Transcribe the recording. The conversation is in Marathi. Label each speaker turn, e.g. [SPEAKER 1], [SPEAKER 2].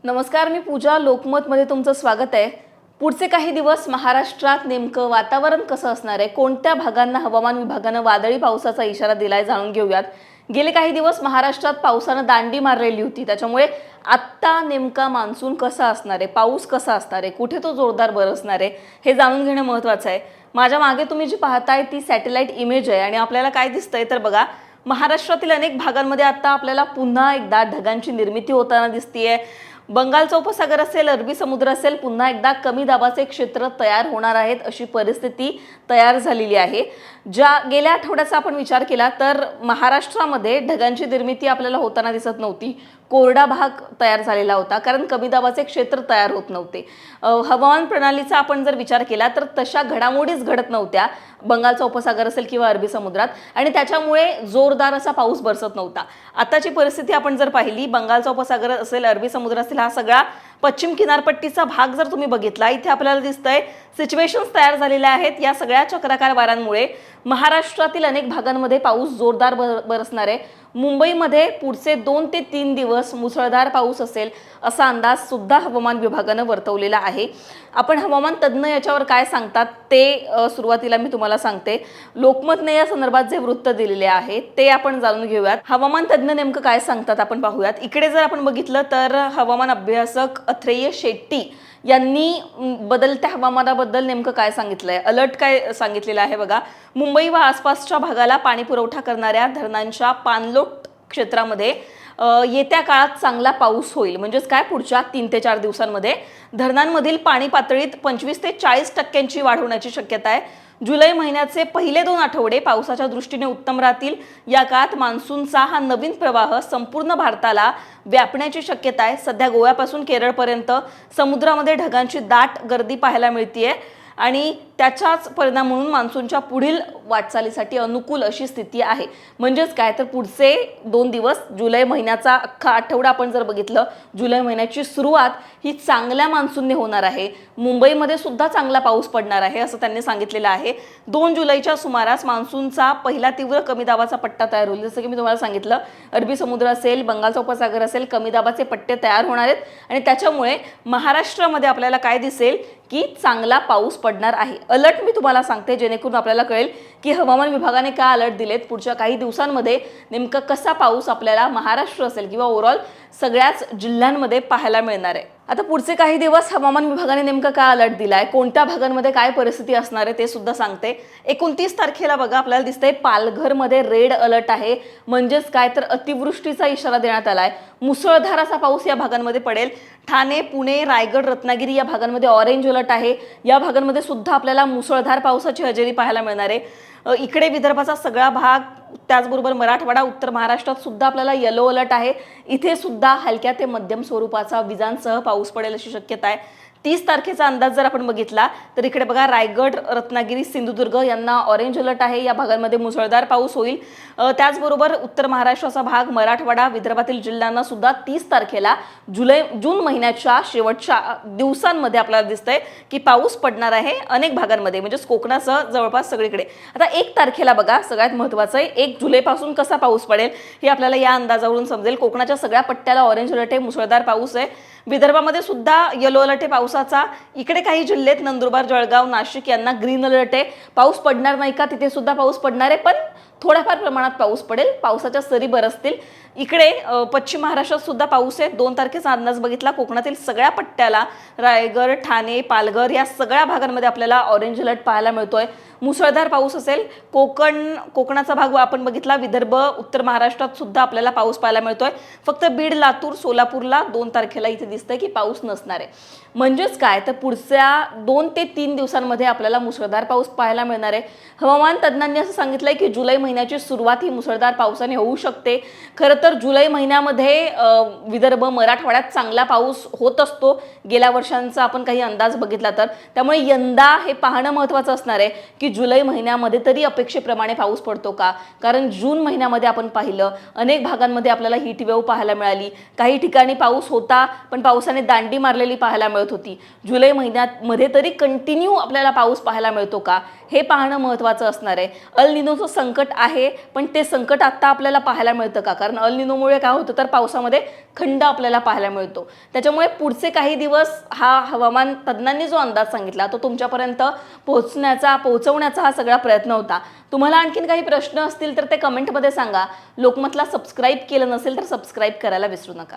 [SPEAKER 1] नमस्कार, मी पूजा. लोकमतमध्ये तुमचं स्वागत आहे. पुढचे काही दिवस महाराष्ट्रात नेमकं वातावरण कसं असणार आहे, कोणत्या भागांना हवामान विभागानं वादळी पावसाचा इशारा दिलाय जाणून घेऊयात. गेले काही दिवस महाराष्ट्रात पावसानं दांडी मारलेली होती, त्याच्यामुळे आत्ता नेमका मान्सून कसा असणार आहे, पाऊस कसा असणार आहे, कुठे तो जोरदार बरसणार आहे हे जाणून घेणं महत्त्वाचं आहे. माझ्या मागे तुम्ही जी पाहताय ती सॅटेलाइट इमेज आहे आणि आपल्याला काय दिसतंय तर बघा, महाराष्ट्रातील अनेक भागांमध्ये आता आपल्याला पुन्हा एकदा ढगांची निर्मिती होताना दिसतीये. बंगालचा उपसागर असेल, अरबी समुद्र असेल, पुन्हा एकदा कमी दाबाचे क्षेत्र तयार होणार आहेत अशी परिस्थिती तयार झालेली आहे. गेल्या आठवड्याचा आपण विचार केला तर महाराष्ट्रामध्ये ढगांची निर्मिती आपल्याला होताना दिसत नव्हती. कोरडा भाग तयार झालेला होता कारण कमी दाबाचे क्षेत्र तयार होत नव्हते. हवामान प्रणालीचा आपण जर विचार केला तर तशा घडामोडीच घडत नव्हत्या बंगालचा उपसागर असेल किंवा अरबी समुद्रात, आणि त्याच्यामुळे जोरदार असा पाऊस बरसत नव्हता. आताची परिस्थिती आपण जर पाहिली, बंगालचा उपसागर असेल, अरबी समुद्र असेल, हा सगळा पश्चिम किनारपट्टीचा भाग जर तुम्ही बघितला, इथे आपल्याला दिसतंय सिच्युएशन्स तयार झालेल्या आहेत. या सगळ्या चक्राकार वाऱ्यांमुळे महाराष्ट्रातील अनेक भागांमध्ये पाऊस जोरदार बरसणार आहे. मुंबईमध्ये पुढचे 2 ते 3 दिवस मुसळधार पाऊस असेल असा अंदाज सुद्धा हवामान विभागानं वर्तवलेला आहे. आपण हवामान तज्ज्ञ याच्यावर काय सांगतात ते सुरुवातीला मी तुम्हाला सांगते. लोकमतने या संदर्भात जे वृत्त दिलेले आहे ते आपण जाणून घेऊयात. हवामान तज्ज्ञ नेमकं काय सांगतात आपण पाहूयात. इकडे जर आपण बघितलं तर हवामान अभ्यासक अथ्रेय शेट्टी यांनी बदलत्या हवामानाबद्दल नेमकं काय सांगितलंय, अलर्ट काय सांगितलेलं आहे बघा. मुंबई व आसपासच्या भागाला पाणी पुरवठा करणाऱ्या धरणांच्या पाणलोट क्षेत्रामध्ये येत्या काळात चांगला पाऊस होईल. म्हणजेच काय, पुढच्या 3 ते 4 दिवसांमध्ये धरणांमधील पाणी पातळीत 25 ते 40% वाढ होण्याची शक्यता आहे. जुलै महिन्याचे पहिले 2 आठवडे पावसाच्या दृष्टीने उत्तम राहतील. या काळात मान्सूनचा हा नवीन प्रवाह संपूर्ण भारताला व्यापण्याची शक्यता आहे. सध्या गोव्यापासून केरळपर्यंत समुद्रामध्ये ढगांची दाट गर्दी पाहायला मिळतीये आणि त्याचाच परिणाम म्हणून मान्सूनच्या पुढील वाटचालीसाठी अनुकूल अशी स्थिती आहे. म्हणजेच काय तर पुढचे 2 दिवस, जुलै महिन्याचा अख्खा आठवडा आपण जर बघितलं, जुलै महिन्याची सुरुवात ही चांगल्या मान्सूनने होणार आहे. मुंबईमध्ये सुद्धा चांगला पाऊस पडणार आहे असं त्यांनी सांगितलेलं आहे. 2 जुलैच्या सुमारास मान्सूनचा पहिला तीव्र कमी दाबाचा पट्टा तयार होईल. जसं की मी तुम्हाला सांगितलं, अरबी समुद्र असेल, बंगालचा उपसागर असेल, कमी दाबाचे पट्टे तयार होणार आहेत आणि त्याच्यामुळे महाराष्ट्रामध्ये आपल्याला काय दिसेल की चांगला पाऊस पडणार आहे. अलर्ट मी तुम्हाला सांगते जेणेकरून आपल्याला कळेल की हवामान विभागाने काय अलर्ट दिलेत. पुढच्या काही दिवसांमध्ये नेमका कसा पाऊस आपल्याला महाराष्ट्र असेल किंवा ओव्हरऑल सगळ्याच जिल्ह्यांमध्ये पाहायला मिळणार आहे. आता पुढचे काही दिवस हवामान विभागाने नेमका काय अलर्ट दिलाय, कोणत्या भागांमध्ये काय परिस्थिती असणार आहे ते सुद्धा सांगते. 29 तारखेला बघा आपल्याला दिसतंय पालघरमध्ये रेड अलर्ट आहे. म्हणजेच काय तर अतिवृष्टीचा इशारा देण्यात आलाय. मुसळधार असा पाऊस या भागांमध्ये पडेल. ठाणे, पुणे, रायगड, रत्नागिरी या भागांमध्ये ऑरेंज अलर्ट आहे. या भागांमध्ये सुद्धा आपल्याला मुसळधार पावसाची हजेरी पाहायला मिळणार आहे. इकडे विदर्भाचा सगळा भाग, त्याचबरोबर मराठवाडा, उत्तर महाराष्ट्रात सुद्धा आपल्याला येलो अलर्ट आहे. इथे सुद्धा हलक्या ते मध्यम स्वरूपाचा विजांसह पाऊस पडेल अशी शक्यता आहे. 30 तारखेचा अंदाज जर आपण बघितला तर इकडे बघा, रायगड, रत्नागिरी, सिंधुदुर्ग यांना ऑरेंज अलर्ट आहे. या भागांमध्ये मुसळधार पाऊस होईल. त्याचबरोबर उत्तर महाराष्ट्राचा भाग, मराठवाडा, विदर्भातील जिल्ह्यांना सुद्धा 30 तारखेला जून महिन्याच्या शेवटच्या दिवसांमध्ये आपल्याला दिसतंय की पाऊस पडणार आहे अनेक भागांमध्ये, म्हणजेच कोकणासह जवळपास सगळीकडे. आता 1 तारखेला बघा, सगळ्यात महत्त्वाचं आहे, 1 जुलैपासून कसा पाऊस पडेल हे आपल्याला या अंदाजावरून समजेल. कोकणाच्या सगळ्या पट्ट्याला ऑरेंज अलर्ट आहे, मुसळधार पाऊस आहे. विदर्भामध्ये सुद्धा येलो अलर्ट आहे पावसाचा. इकडे काही जिल्हे आहेत, नंदुरबार, जळगाव, नाशिक यांना ग्रीन अलर्ट आहे. पाऊस पडणार नाही का, तिथे सुद्धा पाऊस पडणार आहे, पण थोड्याफार प्रमाणात पाऊस पडेल. पावसाच्या सरी बरसतील. इकडे पश्चिम महाराष्ट्रात सुद्धा पाऊस आहे. 2 तारखेचा अंदाज बघितला, कोकणातील सगळ्या पट्ट्याला, रायगड, ठाणे, पालघर या सगळ्या भागांमध्ये आपल्याला ऑरेंज अलर्ट पाहायला मिळतोय. मुसळधार पाऊस असेल. कोकणाचा भाग आपण बघितला, विदर्भ, उत्तर महाराष्ट्रात सुद्धा आपल्याला पाऊस पाहायला मिळतोय. फक्त बीड, लातूर, सोलापूरला 2 तारखेला इथे दिसतंय की पाऊस नसणार आहे. म्हणजेच काय तर पुढच्या 2 ते 3 दिवसांमध्ये आपल्याला मुसळधार पाऊस पाहायला मिळणार आहे. हवामान तज्ज्ञांनी असं सांगितलंय की जुलै महिन्याची सुरुवात ही मुसळधार पावसाने होऊ शकते. खरं तर जुलै महिन्यामध्ये विदर्भ, मराठवाड्यात चांगला पाऊस होत असतो. गेल्या वर्षांचा आपण काही अंदाज बघितला तर, त्यामुळे यंदा हे पाहणं महत्त्वाचं असणार आहे की जुलै महिन्यामध्ये तरी अपेक्षेप्रमाणे पाऊस पडतो का. कारण जून महिन्यामध्ये आपण पाहिलं अनेक भागांमध्ये आपल्याला हीट वेव्ह पाहायला मिळाली. काही ठिकाणी पाऊस होता पण पावसाने दांडी मारलेली पाहायला मिळत होती. जुलै महिन्यामध्ये तरी कंटिन्यू आपल्याला पाऊस पाहायला मिळतो का हे पाहणं महत्त्वाचं असणार आहे. अल निनोचं संकट आहे, पण ते संकट आत्ता आपल्याला पाहायला मिळतं का? कारण अल निनोमुळे काय होतं तर पावसामध्ये खंड आपल्याला पाहायला मिळतो. त्याच्यामुळे पुढचे काही दिवस हा हवामान तज्ज्ञांनी जो अंदाज सांगितला तो तुमच्यापर्यंत पोहोचवण्याचा हा सगळा प्रयत्न होता. तुम्हाला आणखीन काही प्रश्न असतील तर ते कमेंटमध्ये सांगा. लोकमतला सबस्क्राईब केलं नसेल तर सबस्क्राईब करायला विसरू नका.